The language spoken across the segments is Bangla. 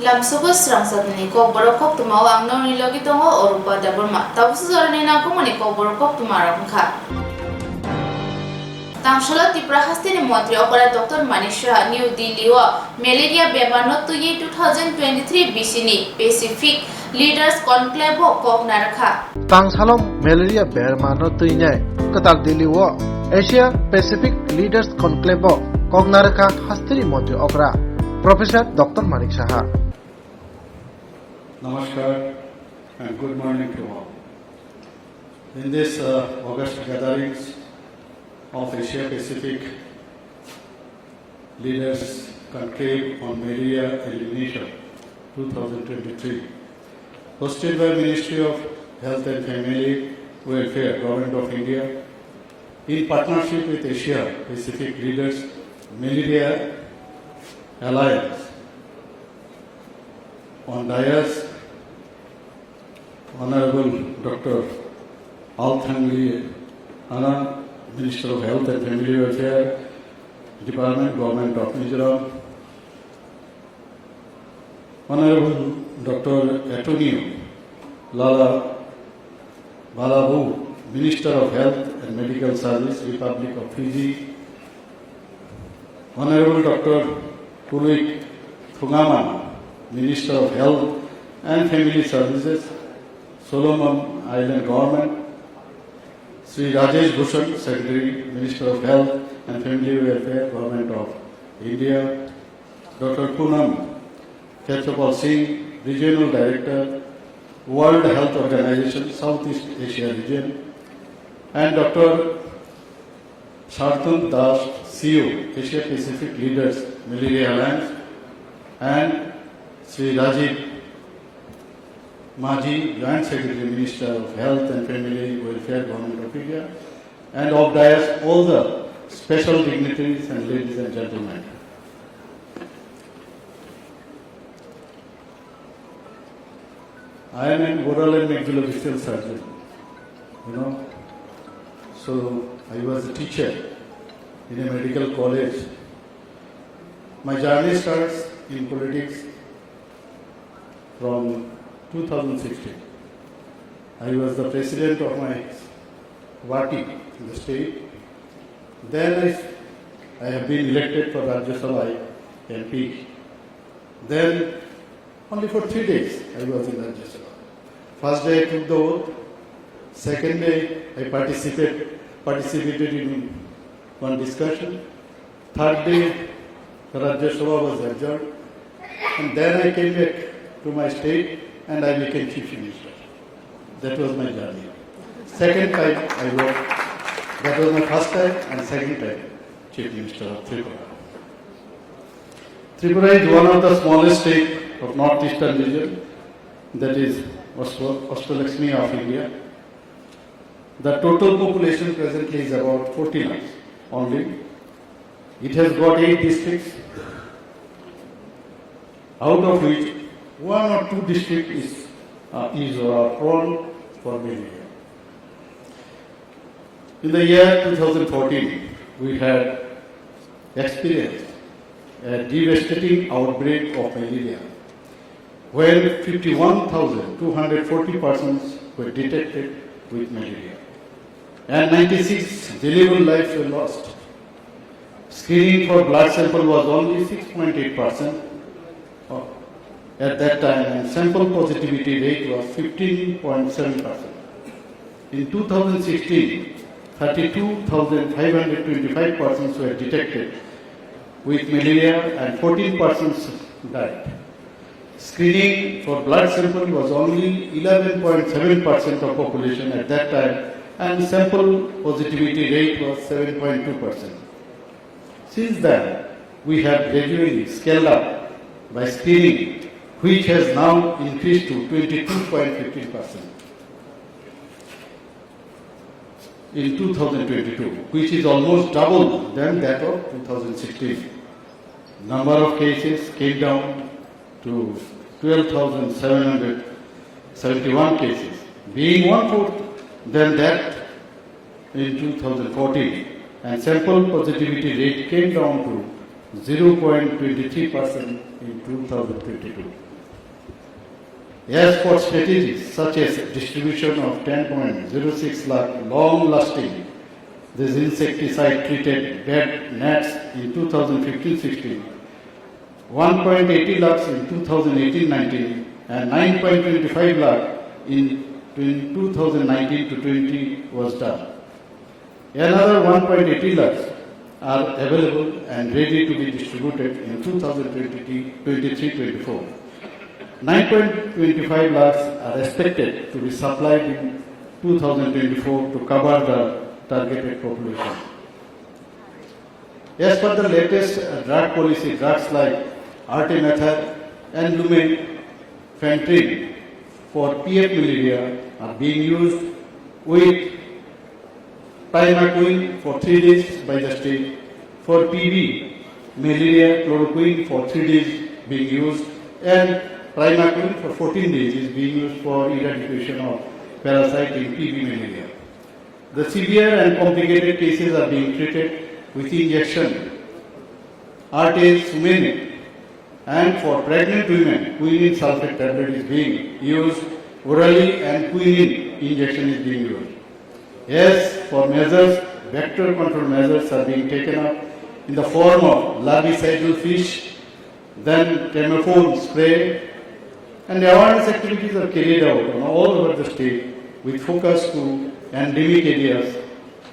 Lamsugo srangsatni ko borokok tumao ang noni logi tongo orupa daburma tabusu zorani na kumani ko borokok tumara kha Tamshala Tripura Hastini Montri Opera Dr. Manisha New Delhi Malaria Bemar Tuye 2023 Bishini Pacific Leaders Conclave Kok Narakha Tamshalom Malaria Bemar Tuye Qatar Delhi Asia Pacific Leaders Conclave Kok Narakha Hastini Montri Opera Professor Dr. Manisha Namaskar and good morning to all. In this August gatherings of Asia Pacific Leaders Conclave on Malaria Elimination 2023, hosted by Ministry of Health and Family Welfare, Government of India, in partnership with Asia Pacific Leaders Malaria Alliance. On dais, Honorable Dr. Althangli Anand, Minister of Health and Family Welfare, Department, Government of Mizoram, Honorable Dr. Antonio Lala Balabu, Minister of Health and Medical Service, Republic of Fiji, Honorable Dr. Pulik Thungaman, Minister of Health and Family Services, Solomon Island Government, Sri Rajesh Bhushan, Secretary, Minister of Health and Family Welfare, Government of India, Dr. Poonam Khetrapal Singh, Regional Director, World Health Organization, Southeast Asia Region, and Dr. Shartun Das, CEO, Asia Pacific Leaders Malaria Alliance, and Sri Rajiv Maji, Joint Secretary, Minister of Health and Family Welfare, Government of India, and of dais, all the special dignitaries and ladies and gentlemen. I am an oral and maxillofacial surgeon, so I was a teacher in a medical college. My journey starts in politics from 2016. I was the president of my party in the state. Then I have been elected for Rajya Sabha MP. Then only for 3 days I was in Rajya Sabha. First day I took the oath. Second day I participated in one discussion. Third day the Rajya Sabha was adjourned. And then I came back to my state and I became Chief Minister. That was my journey. Second time I worked. That was my first time and second time Chief Minister of Tripura. Tripura is one of the smallest states of northeastern region, that is Ashtalakshmi of India. The total population presently is about 40 lakhs only. It has got 8 districts, out of which 1 or 2 districts is prone for malaria. In the year 2014, we had experienced a devastating outbreak of malaria, where 51,240 persons were detected with malaria, and 96 valuable lives were lost. Screening for blood sample was only 6.8% at that time, and sample positivity rate was 15.7%. In 2016, 32,525 persons were detected with malaria and 14 persons died. Screening for blood sample was only 11.7% of population at that time, and sample positivity rate was 7.2%. Since then, we have gradually scaled up by screening, which has now increased to 22.15% in 2022, which is almost double than that of 2016. Number of cases came down to 12,771 cases, being 1/4 than that in 2014, and sample positivity rate came down to 0.23% in 2022. As for strategies such as distribution of 10.06 lakh long-lasting this insecticide-treated bed nets in 2015-16, 1.80 lakhs in 2018-19, and 9.25 lakh in 2019-20 was done. Another 1.80 lakhs are available and ready to be distributed in 2023-24. 9.25 lakhs are expected to be supplied in 2024 to cover the targeted population. As per the latest drug policy, drugs like artemether and lumefantrine for PF malaria are being used with primaquine for 3 days by the state. For PV malaria, chloroquine for 3 days being used, and primaquine for 14 days is being used for eradication of parasite in PV malaria. The severe and complicated cases are being treated with injection, artesunate, and for pregnant women, quinine sulfate tablet is being used orally and quinine injection is being used. As for measures, vector control measures are being taken up in the form of larvicidal fish, then Temophone spray, and awareness activities are carried out all over the state with focus to endemic areas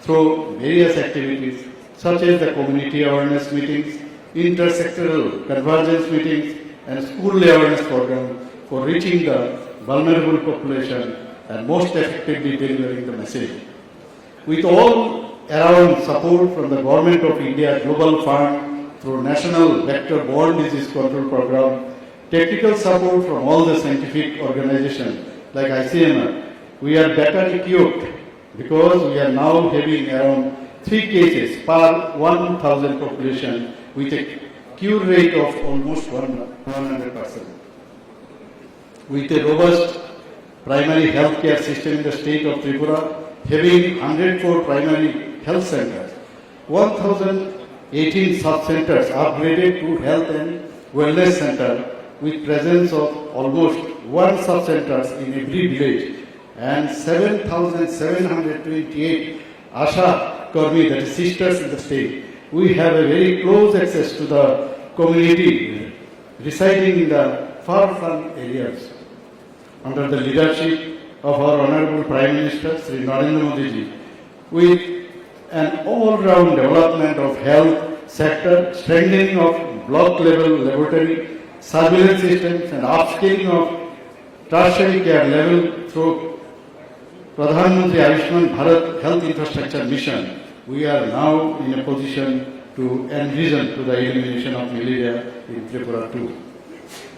through various activities such as the community awareness meetings, intersectoral convergence meetings, and school awareness programs for reaching the vulnerable population and most effectively delivering the message. With all around support from the Government of India Global Fund through National Vector-Borne Disease Control Program, technical support from all the scientific organizations like ICMR, we are better equipped because we are now having around 3 cases per 1,000 population with a cure rate of almost 100%. With a robust primary healthcare system in the state of Tripura, having 104 primary health centers, 1,018 sub-centers upgraded to health and wellness center with presence of almost 1 sub-centers in every village, and 7,728 Asha Karmi, that is sisters in the state. We have a very close access to the community residing in the far-flung areas. Under the leadership of our Honorable Prime Minister, Sri Narendra Modi ji, with an all-round development of health sector, strengthening of block-level laboratory, surveillance systems, and upscaling of tertiary care level through Pradhan Mantri Ayushman Bharat Health Infrastructure Mission, we are now in a position to envision to the elimination of malaria in Tripura too.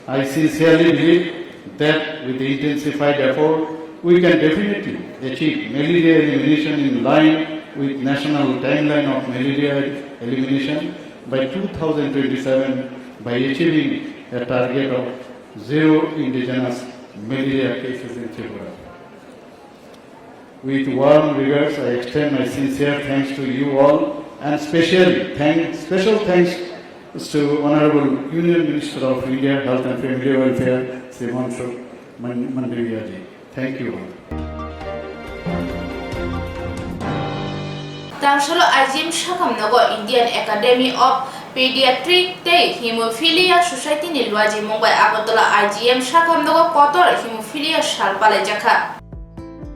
I sincerely believe that with the intensified effort, we can definitely achieve malaria elimination in line with national timeline of malaria elimination by 2027 by achieving a target of 0 indigenous malaria cases in Tripura. With warm regards, I extend my sincere thanks to you all, and special thanks to Honorable Union Minister of India, Health and Family Welfare, Sri Mansukh Mandaviya ji. Thank you all. Tangshalo IGM Shakamnago Indian Academy of Pediatric Day Hemophilia Society ni Luaji Mumbai Agartala IGM Shakamnago Kotor Hemophilia Shalpale Jaka.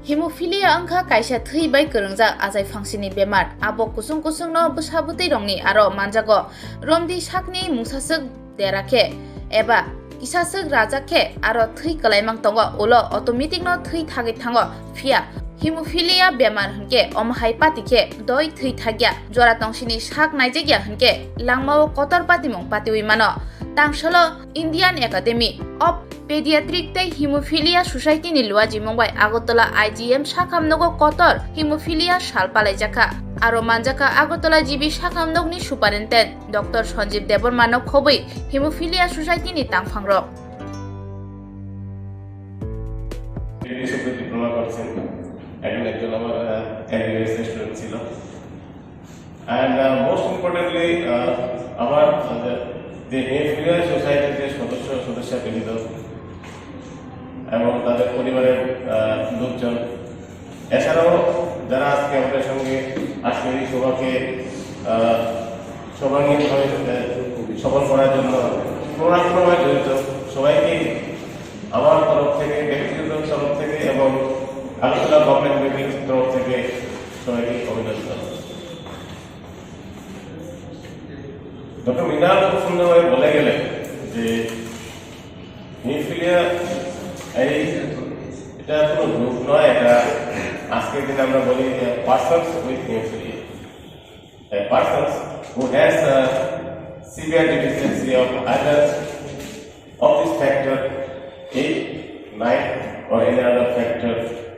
Hemophilia angka kaisa thui bai kerungjak ajai fangsini bemar abo kusung kusung no busabutei rongni aro manjago romdi sakni musasuk derake eba kisasuk rajake aro thui kalaimang tongo ulo automatic no thui thagi thango phia Hemophilia bemar hunke omhai patike doi thui thagya jora tongsini sak naijegya hunke langmao kotor patimong patiwi mano tangshalo Indian Academy of Pediatric Day Hemophilia Society ni Luaji Mumbai Agartala IGM Shakamnogo Kotor Hemophilia Shalpalai Jaka aro manjaka Agartala GB Shakamnogni Superintendent Dr. Sanjeev Debormano Khoboi Hemophilia Society ni tangphangro and most importantly our the Hemophilia Society সদস্য সদস্য ব্যতীত এবং তাদের পরিবারের লোকজন, এছাড়াও যারা আজকে আমাদের সঙ্গে আসলে এই সভাকে সর্বাঙ্গীনভাবে সফল করার জন্য কোনো না কোনোভাবে জড়িত, সবাইকে আমার তরফ থেকে, ব্যক্তিগত তরফ থেকে এবং আগরতলা গভর্নমেন্ট বিল্ডিং তরফ থেকে সবাইকে অভিনন্দন। ডক্টর মৃণাল খুব সুন্দরভাবে বলে গেলেন যে হিমোফিলিয়া এটা কোনো রোগ নয়, এটা আজকের দিনে আমরা বলি persons with haemophilia, persons who has severe deficiency of either of this factor 8, 9 or any other factor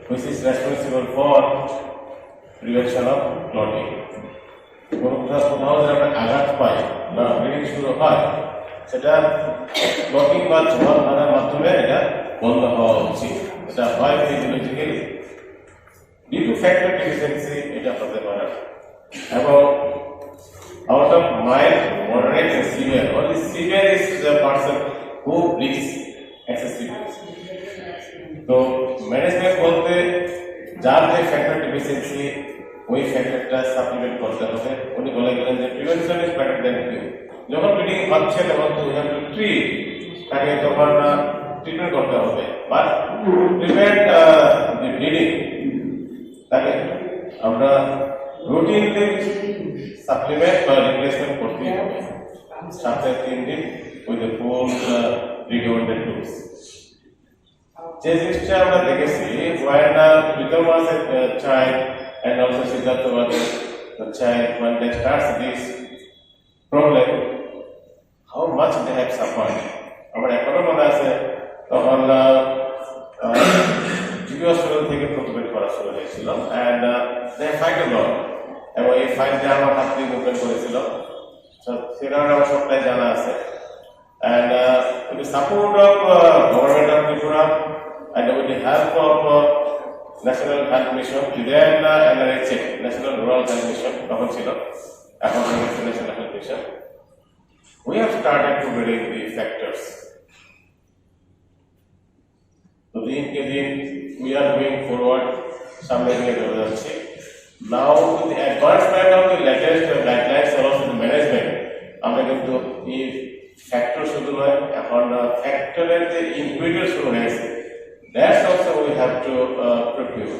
which is responsible for prevention of clotting. কোথাও যদি আমরা আঘাত পাই বা ব্লিডিং শুরু হয়, সেটা ক্লটিং বা জমাট বাঁধার মাধ্যমে এটা বন্ধ হওয়া উচিত। এটা হয় physiologically due to factor deficiency, এটা হতে পারে। এবং out of mild, moderate and severe, only severe is the person who bleeds excessively. তো ম্যানেজমেন্ট বলতে যার যে ফ্যাক্টর ডেফিসিয়েন্সি ওই ফ্যাক্টরটা সাপ্লিমেন্ট করতে হবে। উনি বলে গেলেন যে প্রিভেনশন ইজ বেটার দ্যান কিউর। যখন ব্লিডিং হচ্ছে তখন উই হ্যাভ টু ট্রিট, তাকে তখন ট্রিটমেন্ট করতে হবে, বাট প্রিভেন্ট দি ব্লিডিং তাকে আমরা রুটিনলি সাপ্লিমেন্ট বা রিপ্লেসমেন্ট করতেই হবে সপ্তাহে 3 দিন with the full recommended dose. যে জিনিসটা আমরা দেখেছি, when Pritam was a child and also Siddhartha was a child, when they start this problem, how much they have suffered. আমার এখনো মনে আছে তখন জিবি হসপিটাল থেকে ট্রিটমেন্ট করা শুরু হয়েছিল, and they fight a lot, এবং এই ফাইলটা আমার হাত দিয়ে মুভমেন্ট করেছিল, সে কারণে আমার সবটাই জানা আছে। And with the support of government of Tripura and with the help of National Health Mission, then NRHA, National Rural Health Mission, তখন ছিল, এখন National Health Mission, we have started to build the factors. So দিন we are moving forward, সামনে নিয়ে যাচ্ছি। Now with the advancement of the latest guidelines and also the management, আমরা কিন্তু এই ফ্যাক্টর শুধু নয়, এখন ফ্যাক্টরের যে ইনগ্রিডিয়েন্ট শুরু হয়েছে, that's also we have to procure,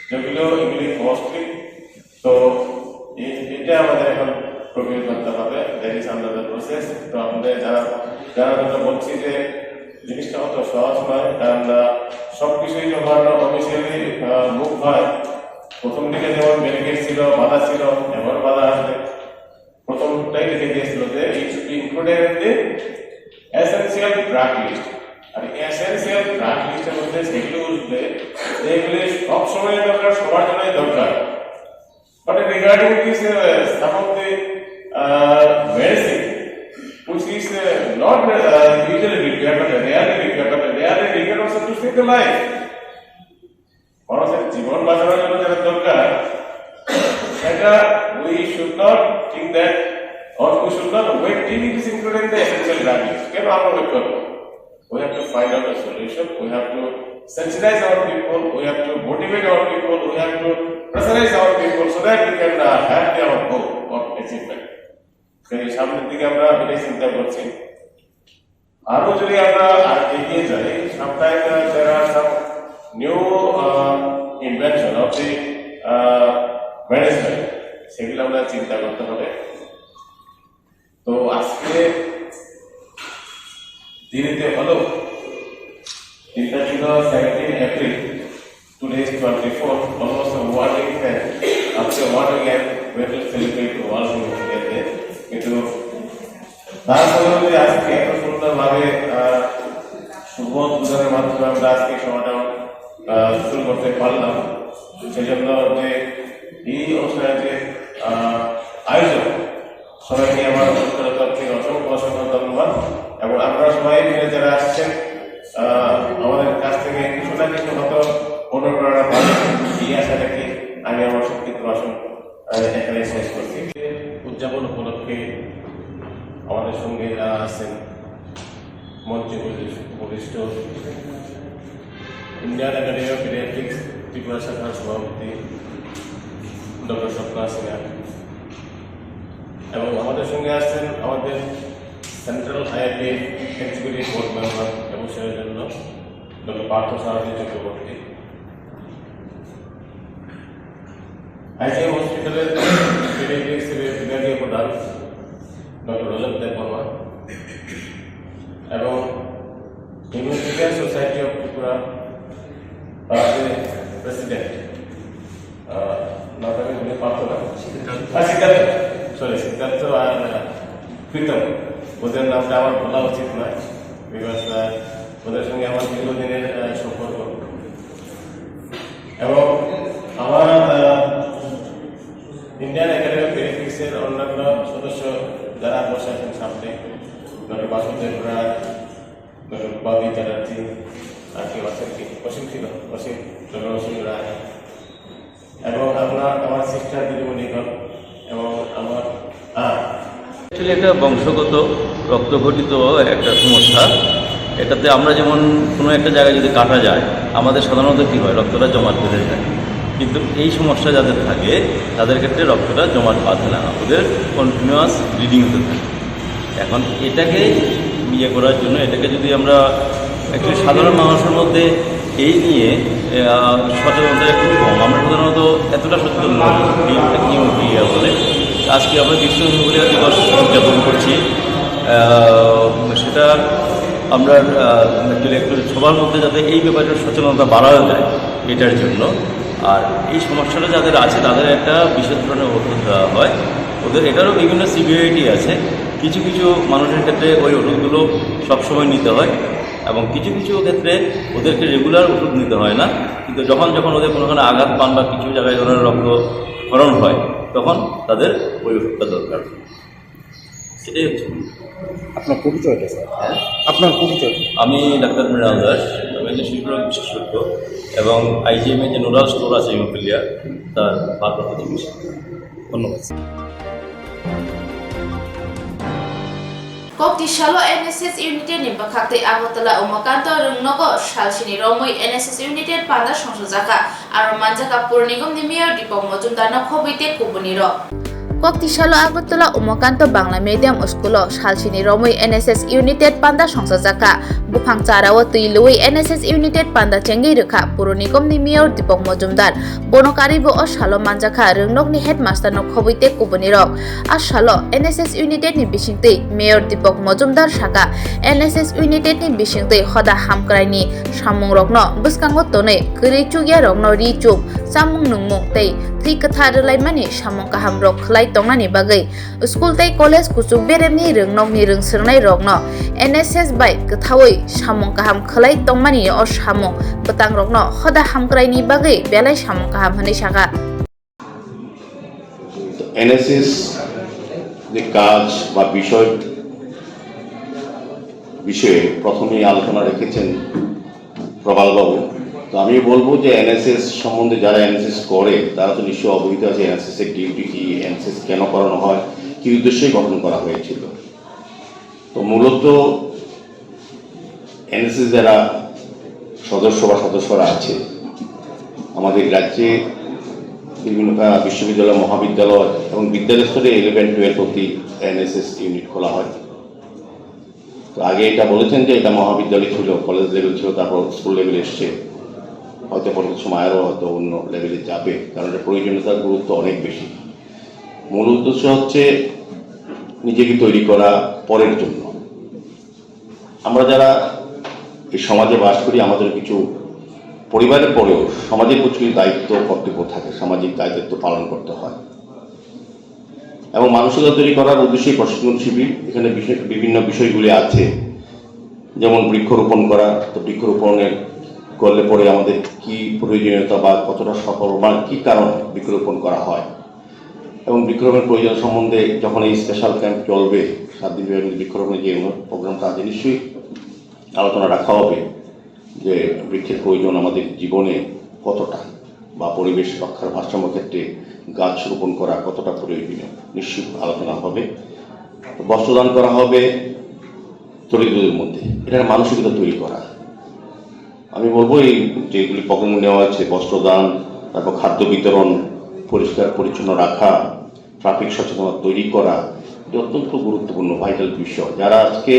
যেগুলো এগুলি কস্টলি। তো এটা আমাদের এখন প্রকিউর করতে হবে, that is under the process. তো আমাদের যারা বলছি যে জিনিসটা অত সহজ নয়, কারণ সব কিছুই যখন অফিসিয়ালি মুভ হয়, প্রথম দিকে যেমন ব্যারিকেড ছিল, বাধা ছিল, এমন বাধা আসবে। প্রথমটাই লিখে দিয়েছিল যে it should be included in the essential drug list. আর এসেনশিয়াল ড্রাগ লিস্টের মধ্যে সেগুলো উঠবে যেগুলি সবসময় দরকার, সবার জন্যই দরকার। But regarding this some of the medicine which is not usually required, but rarely required also to save the life. মানুষের জীবন বাঁচানোর জন্য যেটা দরকার, সেটা we should not think that, or we should not wait till it is included in the essential drug list. কেন আমরা wait করব? We have to find out a solution. We have to sensitize our people. We have to motivate our people. We have to pressurize our people so that we can have their goal of achievement. সেই সামনের দিকে আমরা এটাই চিন্তা করছি। আরো যদি আমরা এগিয়ে যাই, sometimes there are some new invention of the management, সেগুলো আমরা চিন্তা করতে হবে। তো আজকে দিনেতে হলো দিনটা ছিল 17 April, today is 24, almost a 1 week and after 1 week we will celebrate the World Hemophilia Day. কিন্তু তারপরেও যদি আজকে এত সুন্দরভাবে শুভ উদ্বোধনের মাধ্যমে আমরা আজকে সমাধান শুরু করতে পারলাম, সেজন্য যে এই অনুষ্ঠানের যে আয়োজন, সবাইকে আমার তরফ থেকে অসংখ্য ধন্যবাদ। এবং আপনারা সবাই মিলে যারা আসছেন, আমাদের কাছ থেকে কিছু না কিছু হয়তো অনুপ্রেরণা পাবেন, এই আশা রেখে আমি আমার সংক্ষিপ্ত ভাষণ এখানে শেষ করছি। উদযাপন উপলক্ষে আমাদের সঙ্গে যারা আছেন, মঞ্চে উপবিষ্ট Indian academy of paediatrics Tripura শাখার সভাপতি ডক্টর স্বপ্না সিনহা, এবং আমাদের সঙ্গে আসছেন আমাদের central IIT executive board member ব্যবসায়ের জন্য ডক্টর পার্থ সারথী চক্রবর্তী, আইজিএম হসপিটালের পিডিয়াট্রিক্স বিভাগীয় প্রধান ডক্টর রজত দেববর্মা, এবং human society of Tripura president Siddhartha আর প্রীতম, ওদের নামটা আমার বলা উচিত নয়, বিকজ ওদের সঙ্গে আমার দীর্ঘদিনের সম্পর্ক। এবং আমার ইন্ডিয়ান একাডেমি অফ পিডিয়াট্রিক্সের অন্যান্য সদস্য যারা বসে আছেন সামনে, ডক্টর বাসুদেব রায়, ডক্টর বাবি চ্যাটার্জি, আর কেউ আছেন কি অসীম ছিল, ডক্টর অসীম রায়, এবং আমার সিস্টার দিদিমণিগণ, এবং আমার অ্যাকচুয়ালি একটা বংশগত রক্তঘটিত একটা সমস্যা। এটাতে আমরা যেমন কোনো একটা জায়গায় যদি কাটা যায়, আমাদের সাধারণত কী হয়, রক্তটা জমাট বেঁধে যায়, কিন্তু এই সমস্যা যাদের থাকে তাদের ক্ষেত্রে রক্তটা জমাট বাঁধে না, ওদের কন্টিনিউয়াস ব্লিডিং হতে থাকে। এখন এটাকে ইয়ে করার জন্য, এটাকে যদি আমরা অ্যাকচুয়ালি সাধারণ মানুষের মধ্যে এই নিয়ে সচেতনতা একটু কম, আমরা সাধারণত এতটা সচেতন নই হিমোফিলিয়া বলে। আজকে আমরা বিশ্ব হিমোফিলিয়া দিবস উদযাপন করছি, সেটা আমরা অ্যাকচুয়ালি একটু সবার মধ্যে যাতে এই ব্যাপারে সচেতনতা বাড়ানো যায় এটার জন্য। আর এই সমস্যাটা যাদের আছে তাদের একটা বিশেষ ধরনের ওষুধ দেওয়া হয়, ওদের এটারও বিভিন্ন সিভিয়ারিটি আছে। কিছু কিছু মানুষের ক্ষেত্রে ওই ওষুধগুলো সবসময় নিতে হয়, এবং কিছু কিছু ক্ষেত্রে ওদেরকে রেগুলার ওষুধ নিতে হয় না, কিন্তু যখন ওদের কোনোখানে আঘাত পান বা কিছু জায়গায় ধরনের রক্তক্ষরণ হয় তখন তাদের ওই ওষুধটা দরকার। সেটাই হচ্ছে আপনার পরিচয়টা স্যার? আপনার পরিচয়? আমি ডাক্তার মৃণাল দাস, আমি একজন শিশুরোগ বিশেষজ্ঞ এবং আইজিএম যে নোডাল স্টোর আছে হিমোফিলিয়া তার ভারপ্রাপ্ত চিকিৎসক। ধন্যবাদ। Kok di Shalo NSS United ni bakakti Agotala Umakanto Rungnogo Shalchini Romoi NSS United Panda Shonsojaka aro Manjaka Purnigom ni Mayor Dipong Mojumdar no Khobite Kubuniro. Kokti Shalo Agotala Umakanto Bangla Medium School Shalchini Romoi NSS United Panda Shonsojaka Bufang Charawo Tuilui NSS United Panda Chengi Rukha Purnigom ni Mayor Dipong Mojumdar Bonokaribo o Shalo Manjaka Rungnok ni Headmaster no Khobite Kubuniro a Shalo NSS United ni Bishingtei Mayor Dipong Mojumdar Shaka NSS United ni Bishingtei Hoda Hamkraini Samung Rokno Buskango Tone Kri Chugya Rokno Richuk Samung Nungmung Tei Thi Katha Relaimani Samung Kaham Rok Khlai Tongnani Bagai School Tei College Kusuk Beremni Rungnok ni Rungsirnai Rokno NSS bai Kathawai Samung Kaham Khlai Tongmani o Samung Betang Rokno Hoda Hamkraini Bagai Belai Samung Kaham Hani Shaka NSS যে কাজ বা বিষয়ে প্রথমেই আলোচনা রেখেছেন প্রবালবাবু। তো আমি বলবো যে এনএসএস সম্বন্ধে যারা এনএসএস করে তারা তো নিশ্চয়ই অবহিত আছে এনএসএস এর ডিউটি কি, এনএসএস কেন করানো হয়, কি উদ্দেশ্যে গঠন করা হয়েছিল। তো মূলত এনএসএস যারা সদস্য বা সদস্যরা আছে আমাদের রাজ্যে বিভিন্ন বিশ্ববিদ্যালয়, মহাবিদ্যালয় এবং বিদ্যালয় স্তরে 11-12 অবধি এনএসএস ইউনিট খোলা হয়। তো আগে এটা বলেছেন যে এটা মহাবিদ্যালয় ছিল, কলেজ লেভেল ছিল, তারপর স্কুল লেভেলে এসছে, হয়তো পরবর্তী সময় আরও হয়তো অন্য লেভেলে যাবে, কারণ এটা প্রয়োজনীয়তার গুরুত্ব অনেক বেশি। মূল উদ্দেশ্য হচ্ছে নিজেকে তৈরি করা পরের জন্য। আমরা যারা এই সমাজে বাস করি আমাদের কিছু পরিবারের পরেও সমাজের কিছু দায়িত্ব কর্তব্য থাকে, সামাজিক দায়িত্ব পালন করতে হয় এবং মানসিকতা তৈরি করার উদ্দেশ্যে প্রশিক্ষণ শিবির এখানে বিভিন্ন বিষয়গুলি আছে, যেমন বৃক্ষরোপণ করা। তো বৃক্ষরোপণের করলে পরে আমাদের কি প্রয়োজনীয়তা বা কতটা সফল বা কী কারণ বৃক্ষরোপণ করা হয়, এবং বৃক্ষরোপণের প্রয়োজন সম্বন্ধে যখন এই স্পেশাল ক্যাম্প চলবে 7 দিন ব্যাপী বৃক্ষরোপণের যে প্রোগ্রামটা আছে নিশ্চয়ই আলোচনা রাখা হবে যে বৃক্ষের প্রয়োজন আমাদের জীবনে কতটা, বা পরিবেশ রক্ষার ভারসাম্য ক্ষেত্রে গাছ রোপণ করা কতটা প্রয়োজনীয়, নিশ্চয়ই আলোচনা হবে। বস্ত্রদান করা হবে দরিদ্রদের মধ্যে, এটার মানসিকতা তৈরি করা। আমি বলবো এই যেগুলি প্রোগ্রাম নেওয়া হয়েছে বস্ত্রদান, তারপর খাদ্য বিতরণ, পরিষ্কার পরিচ্ছন্ন রাখা, ট্রাফিক সচেতনতা তৈরি করা, এটা অত্যন্ত গুরুত্বপূর্ণ ভাইটাল বিষয়। যারা আজকে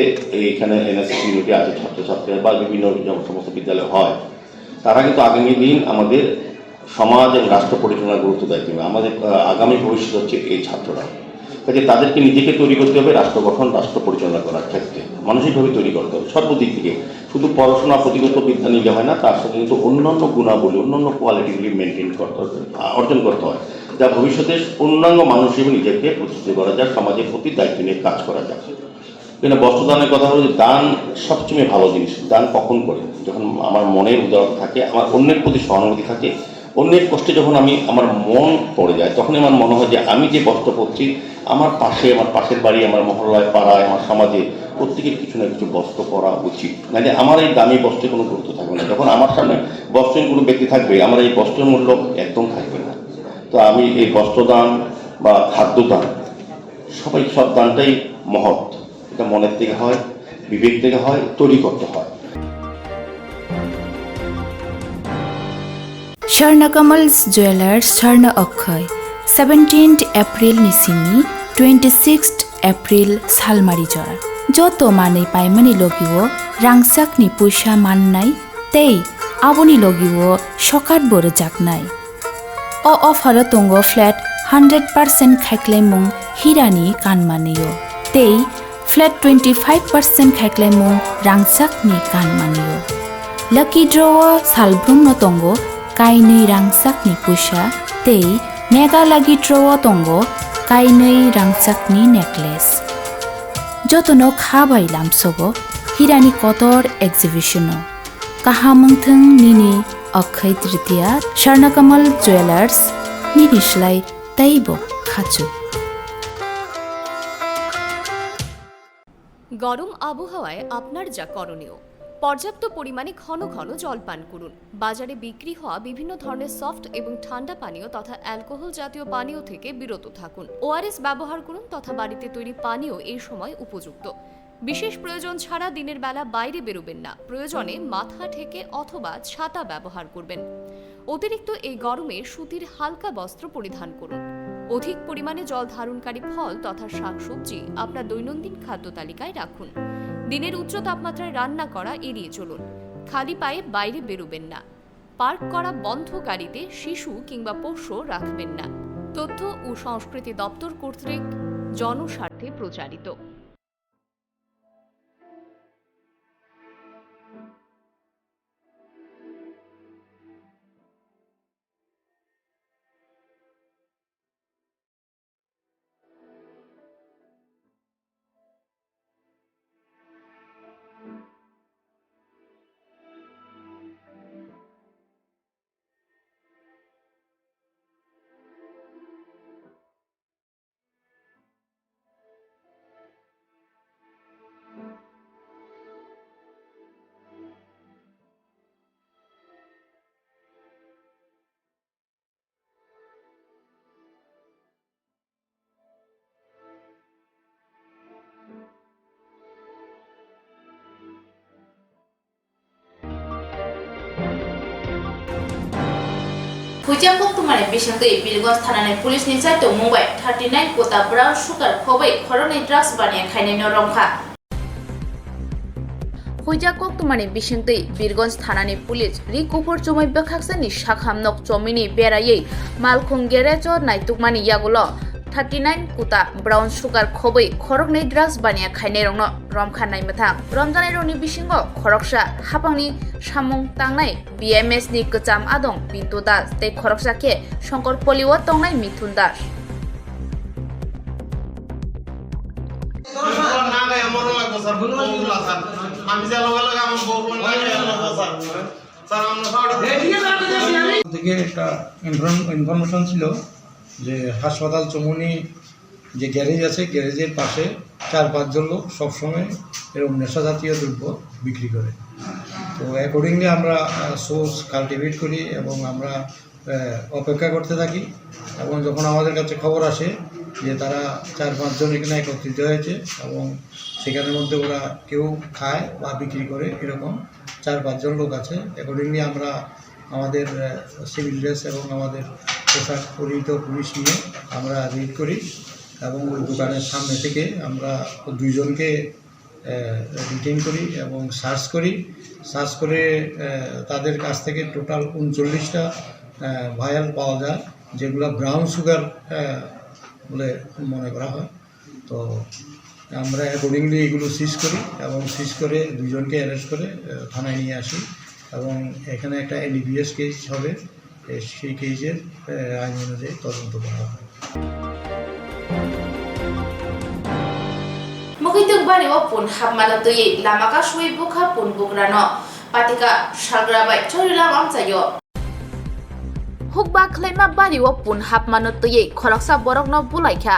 এইখানে এনএসএস ইউনিটি আছে ছাত্রছাত্রীরা বা বিভিন্ন সমস্ত বিদ্যালয় হয়, তারা কিন্তু আগামী দিন আমাদের সমাজ এবং রাষ্ট্র পরিচালনার গুরুত্ব দায়িত্ব নেবে। আমাদের আগামী ভবিষ্যৎ হচ্ছে এই ছাত্ররা। কাজে তাদেরকে নিজেকে তৈরি করতে হবে রাষ্ট্র গঠন, রাষ্ট্র পরিচালনা করার ক্ষেত্রে মানসিকভাবে তৈরি করতে হবে সর্বদিক থেকে। শুধু পড়াশোনা প্রতিগত বিদ্যা নিলে হয় না, তার সাথে কিন্তু অন্যান্য গুণাবলী, অন্যান্য কোয়ালিটিগুলি মেনটেন করতে হবে, অর্জন করতে হয়, যা ভবিষ্যতে পূর্ণাঙ্গ মানুষ হিসেবে নিজেকে প্রতিষ্ঠিত করা যায়, সমাজের প্রতি দায়িত্ব নিয়ে কাজ করা যায়। কিন্তু বস্ত্রদানের কথা হলো যে দান সবচেয়ে ভালো জিনিস। দান কখন করে? যখন আমার মনের উদারতা থাকে, আমার অন্যের প্রতি সহানুভূতি থাকে, অন্যের কষ্টে যখন আমার মন পড়ে যায়, তখন আমার মনে হয় যে আমি যে কষ্ট করছি, আমার পাশে, আমার পাশের বাড়ি, আমার মহল্লায়, পাড়ায়, আমার সমাজে প্রত্যেকের কিছু না কিছু বস্ত্র করা উচিত। মানে আমার এই দামি বস্ত্রের কোনো গুরুত্ব থাকবে না। যখন আমার সামনে বস্ত্রের কোনো ব্যক্তি থাকবে, আমার এই বস্ত্রের মূল্য একদম থাকবে না। তো আমি এই বস্ত্রদান বা খাদ্যদান, সব দানটাই মহৎ। এটা মনের থেকে হয়, বিবেক থেকে হয়, তৈরি করতে হয়। Swarnakamal's Jewelers Swarna Akhay 17th April Nisini 26th April Salmari Jora Joto Mane Paimani Logiwo Rangsak ni Puisha Mannai Tei Aboni Logiwo Shokat Bore Jaknai O Offer Tongo Flat 100% Khaiklemung Hirani Kanmaneyo Tei Flat 25% Khaiklemung Rangsak ni Kanmaneyo Lucky Draw Salbrung no Tongo Kainei rangsak ni puisa tei mega lagi trowo tongo kainei rangsak ni necklace. Jotono khabai lamsogo hirani kotor exhibitiono. Kahamungthung nini Akhay Tritiya Swarnakamal Jewelers nini shlai taibo khachu. গরম আবহাওয়ায় আপনার যা করণীয়, পর্যাপ্ত পরিমাণে ঘন ঘন জল পান করুন। বাজারে বিক্রি হওয়া বিভিন্ন ধরনের সফট এবং ঠান্ডা পানীয় তথা অ্যালকোহল জাতীয় পানীয় থেকে বিরত থাকুন। ওআরএস ব্যবহার করুন তথা বাড়িতে তৈরি পানীয় এই সময় উপযুক্ত। বিশেষ প্রয়োজন ছাড়া দিনের বেলা বাইরে বেরোবেন না। প্রয়োজনে মাথা ঢেকে অথবা ছাতা ব্যবহার করবেন। অতিরিক্ত এই গরমে সুতির হালকা বস্ত্র পরিধান করুন। অধিক পরিমাণে জল ধারণকারী ফল তথা শাকসবজি আপনার দৈনন্দিন খাদ্য তালিকায় রাখুন। দিনের উচ্চ তাপমাত্রায় রান্না করা এড়িয়ে চলুন। খালি পায়ে বাইরে বেরোবেন না। পার্ক করা বন্ধ গাড়িতে শিশু কিংবা পোষ্য রাখবেন না। তথ্য ও সংস্কৃতি দপ্তর কর্তৃক জনস্বার্থে প্রচারিত। Hujang tumane bisangtui Birgonz thanani police ni chaito mobile 39 kota brown sugar khobai khoroni drugs baniya khainai no rongkha. Hujang tumane bisangtui Birgonz thanani police rikupor chomai bakhaksani shakhamnok chomini berayei malkhung gerejo naitukmani yagulo 39 kota brown sugar khobai khoroknai drugs baniya khainai rongno romkha naimathang romjanai roni bisingo khoroksa hapangni samung tangnai BMS ni kacham adong Pintu Das tei khoroksa ke Shankar Poliwo tongnai Mithun Das. থেকে একটা ইনফরমেশন ছিল যে হাসপাতাল চমুনি যে গ্যারেজ আছে গ্যারেজের পাশে 4-5 জন লোক সবসময় এরকম নেশা জাতীয় দ্রব্য বিক্রি করে। তো অ্যাকর্ডিংলি আমরা সোর্স কাল্টিভেট করি এবং আমরা অপেক্ষা করতে থাকি এবং যখন আমাদের কাছে খবর আসে যে তারা 4-5 জন এখানে একত্রিত হয়েছে এবং সেখানের মধ্যে ওরা কেউ খায় বা বিক্রি করে, এরকম 4-5 জন লোক আছে। অ্যাকর্ডিংলি আমরা আমাদের সিভিল ড্রেস এবং আমাদের পোশাক পরিহিত পুলিশ নিয়ে আমরা রেড করি এবং ওই দোকানের সামনে থেকে আমরা 2 জনকে ডিটেইন করি এবং সার্চ করে তাদের কাছ থেকে টোটাল 39টা ভায়াল পাওয়া যায়, যেগুলো ব্রাউন সুগার বলে মনে করা হয়। তো আমরা অ্যাকর্ডিংলি এগুলো সিজ করি এবং সিজ করে 2 জনকে অ্যারেস্ট করে থানায় নিয়ে আসি এবং এখানে একটা NDPS কেস হবে, সেই কেসের আইন অনুযায়ী তদন্ত করা হয়। Mukitung bani o pun hap malatui lamaka shui bukha pun bukrano patika shalgrabai chorilam amchayo hukba khlaima bani o pun hap manotui khoroksa borokno bulaikha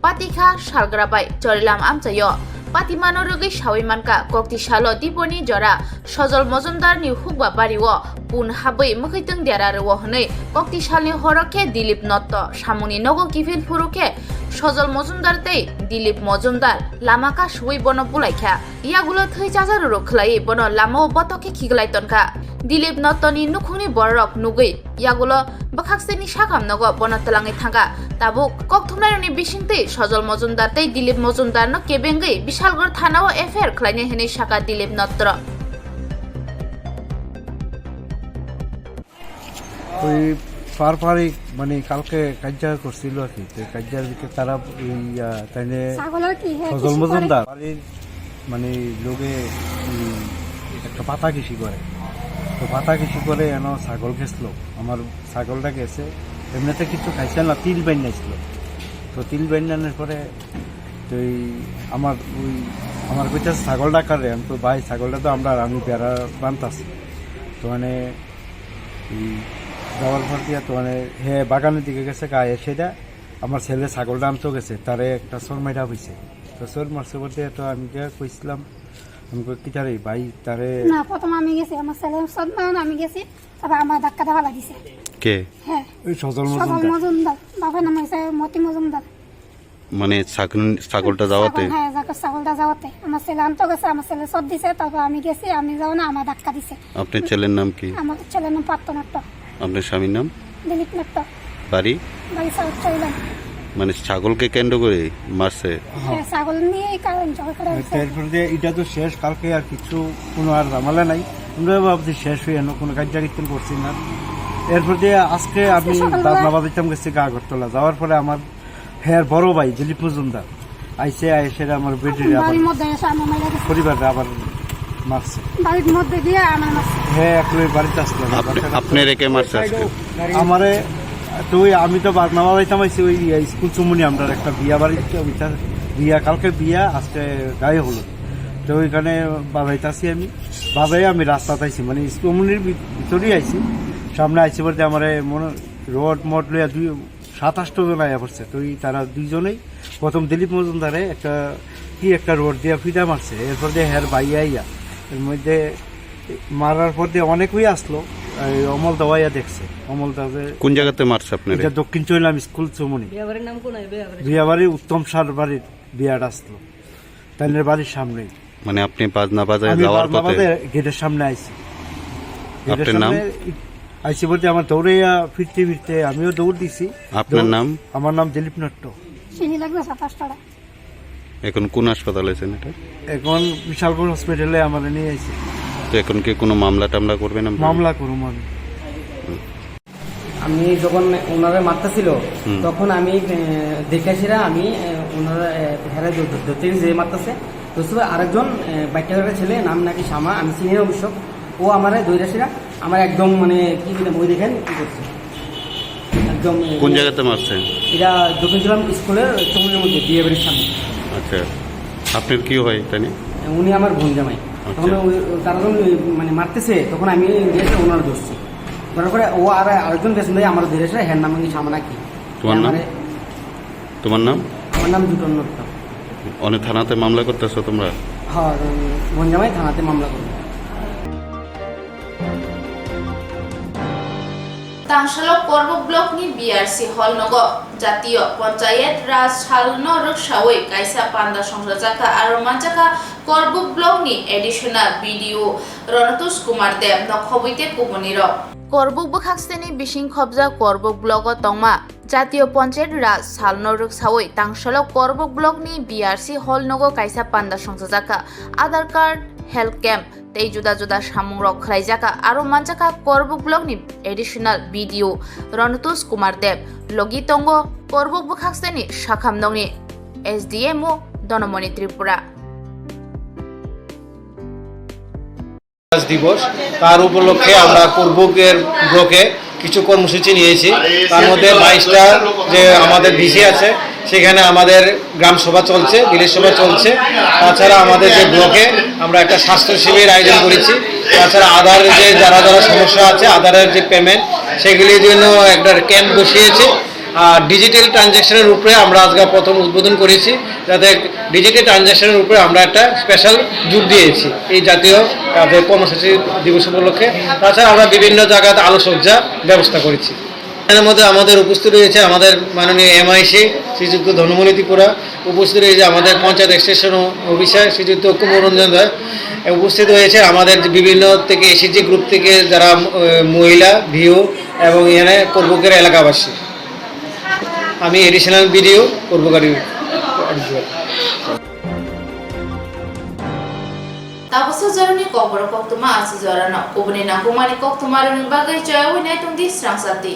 patika shalgrabai chorilam amchayo pati manorugui shawimanka kokti shalo diponi jora sojol mojumdar ni hukba bari o pun habai mukitung deraro honei kokti shalni horokhe Dilip Notto samuni nogo kifil furuke সজল মজুমদার তেই দিলীপ মজুমদার লামাকা সুই বন বুলাইখা ইয়াগুলো থৈ চাজারু রখলাই বন লামো বতকে খিগলাইতনকা দিলীপ নত্তনি নুখুনি বরক নুগৈ ইয়াগুলো বখাকসেনি সাকাম নগ বনতলাঙে থাকা তাবুক ককথুমনারনি বিসিংতে সজল মজুমদার তেই দিলীপ মজুমদার ন কেবেঙ্গৈ বিশালগড় থানাও এফআইআর খলাইনে হেনি সাকা দিলীপ নত্তর ওই পারপারিক মানে কালকে কার্য করছিল আর কি, কার্যের দিকে তারা তাইনে সজল মজুমদার বাড়ির মানে লোকে একটা পাতা কৃষি করে, তো পাতা কৃষি করে এন ছাগল গেছিল, আমার ছাগলটা গেছে এমনিতে কিছু খাইছিল না, তিল বান্যাইছিল। তো তিল বান্যানোর পরে তো আমার কইতে ছাগলটা কারে, আমি তো ভাই ছাগলটা তো আমি বেড়া বানতাছি, তো মানে যাওয়ার পর দিয়ে তো মানে বাগানের দিকে গেছে গায়ে, সেটা আমার ছেলে ছাগলটা আনতেও গেছে, তারে একটা সর মাইরা হয়েছে। তো সর মারছে বলতে তো আমি কইছিলাম, আমি কি তারে ভাই তারে না, প্রথম আমি গেছি, আমার ছেলে আমি গেছি, তারপর আমার ধাক্কা দেওয়া লাগিছে। কে? হ্যাঁ, ওই সজল মজুমদার, বাবার নাম হয়েছে মতি মজুমদার। মানে ছাগলটা যাওয়াতে? হ্যাঁ, ছাগলটা যাওয়াতে আমার ছেলে আনতে গেছে, আমার ছেলে সর দিছে, তারপর আমি গেছি, আমি যাও না, আমার ধাক্কা দিছে। আপনার ছেলের নাম কি? আমার ছেলের নাম পার্থ নট্ট। আপনার স্বামীর নাম? দিলীপ নট্ট। বাড়ি? সাউথ চরিলাম। মানে ছাগলকে কেন্দ্র করে মারছে? হ্যাঁ, ছাগল নিয়ে কারণ ঝগড়া হয়েছে। এরপর দিয়ে এটা তো শেষ, কালকে আর কিছু কোনো আর ঝামেলা নাই, আমরা ভাবছি শেষ হয়ে কোনো কার্যকীর্তন করছি না। এরপর দিয়ে আজকে আমি বাবা দিতাম গেছি আগরতলা, যাওয়ার পরে আমার হ্যাঁ বড় ভাই দিলীপ মজুমদার আইসে আমার বেটির পরিবারটা আবার মারছে, বাড়ির মধ্যে দিয়ে আমার মারছে। হ্যাঁ, একবার বাড়িতে আসলাম। আপনি রেখে মারছে আজকে আমারে? তো আমি তো বাগনামা বাড়িতে আইছি, ওই স্কুল চুমুনি আমরা একটা বিয়া বাড়িতে, বিয়া কালকে বিয়া, আজকে গায়ে হলো, তো ওইখানে বাবাইতে আসি আমি রাস্তাতে আইছি, মানে চুমুনির ভিতরেই আইছি, সামনে আইসি বলতে আমার মনে রড মট লইয়া 7-8 জন আয়া পড়ছে। তো তারা 2 জনেই প্রথম দিলীপ মজুমদারে একটা রড দিয়া ফিদা মারছে, এরপর দিয়ে হের বাইয়া আইয়া এর মধ্যে মারার পর দিয়ে অনেকই আসলো, অমল দাওয়াইয়া দেখছে। অমল দাওয়া কোন জায়গাতে মারছে আপনার? এটা দক্ষিণ চইলাম স্কুল চৌমনি, বিয়াবাড়ি উত্তম সার বাড়ির বিয়াটা আসলো, তাইনের বাড়ির সামনেই। মানে আপনি বাজনা বাজায় যাওয়ার পথে গেটের সামনে আইছি, আপনার নাম আইসি বলতে আমার দৌড়াইয়া ফিরতে আমিও দৌড় দিছি। আপনার নাম? আমার নাম দিলীপ নট্ট। এখন কোন হাসপাতালে আছেন? এটা এখন বিশালগড় হসপিটালে আমার নিয়ে আইছি। তো এখন কি কোনো মামলা টামলা করবেন? মামলা করুম আমি যখন ওনারা মারতেছিল তখন আমি দেখেছিলাম, আমি ওনারা হেরাই ধরতে যে মারতেছে, তো আরেকজন বাইকটা ছেলে নাম নাকি শ্যামা, আমি চিনি অবশ্য, ও আমার দৈরাসীরা আমার একদম মানে কি বলে বই দেখেন কি করছে একদম। কোন জায়গাতে মারছেন? এটা দক্ষিণ চুলাম স্কুলের চৌমুনির মধ্যে বিয়ে বাড়ির সামনে। আচ্ছা, আপনার কি হয় তাই? উনি আমার বোন জামাই। তখন তারা যখন মানে মারতেছে তখন আমি গিয়েছি ওনারা ধরছি, ধরার পরে ও আর আরেকজন গেছেন আমার ধরেছে, হ্যাঁ নাম কি সামনা কি? তোমার নাম? তোমার নাম? আমার নাম জুটন নট্ট। অনেক থানাতে মামলা করতেছো তোমরা? হ্যাঁ, বোন জামাই থানাতে মামলা করবো। तांगशालो करबुक ब्लकनि बीआरसी हल नग जातीय पंचायत राज सालनो रक्षावै कायसा पान्दा संसद जाखा आरो मानजाखा करबुक ब्लकनि एडिशनल बीडीओ रणतोष कुमार देव नखबैते कुबनिर करबुक बखाक्सेनि बिसिं खबजा करबुक ब्लक तंगमा जातीय पंचायत राज सालनो रक्षावै तांगशालो करबुक ब्लकनि बीआरसी हल नग कायसा पान्दा संसद जाखा आधार कार्ड हेल्थ कैम्प तै जुदा जुदा सामुं रक खलाइजाका आरो मानजाका करबुक ब्लकनि एडिशनल बीडीओ रणतोष कुमार देव लगी तंग करबुक बखाक्सेनि साखामदंनि एसडीएमओ दनमणि त्रिपुरा দিবস তার উপলক্ষে আমরা করবুকের ব্লকে কিছু কর্মসূচি নিয়েছি তার মধ্যে 22টা যে আমাদের ভিসি আছে সেখানে আমাদের গ্রাম সভা চলছে ভিলেজ সভা চলছে তাছাড়া আমাদের যে ব্লকে আমরা একটা স্বাস্থ্য শিবির আয়োজন করেছি তাছাড়া আধার যে যারা যারা সমস্যা আছে আধারের যে পেমেন্ট সেগুলির জন্য একটা ক্যাম্প বসিয়েছি আর ডিজিটাল ট্রানজ্যাকশনের উপরে আমরা আজকে প্রথম উদ্বোধন করেছি যাতে ডিজিটাল ট্রানজ্যাকশনের উপরে আমরা একটা স্পেশাল জোর দিয়েছি এই জাতীয় কর্মসূচি দিবস উপলক্ষে তাছাড়া আমরা বিভিন্ন জায়গাতে আলোচনা ব্যবস্থা করেছি এর মধ্যে আমাদের উপস্থিত রয়েছে আমাদের মাননীয় এমআইসি শ্রীযুক্ত ধনমণি ত্রিপুরা উপস্থিত রয়েছে আমাদের পঞ্চায়েত এক্সটেনশন অফিসার শ্রীযুক্ত কুমরঞ্জন রায় উপস্থিত হয়েছে আমাদের বিভিন্ন থেকে এসএসজি গ্রুপ থেকে যারা মহিলা ভিও এবং এখানে করবুকের এলাকাবাসী আমি এডিশনাল ভিডিও করবুকারি ताबसो जरनि कबर कक्तमा आसि जरानो उबनि नागुमानि कक्तमारनि बागै जयावै नायतुंदि स्रांसाति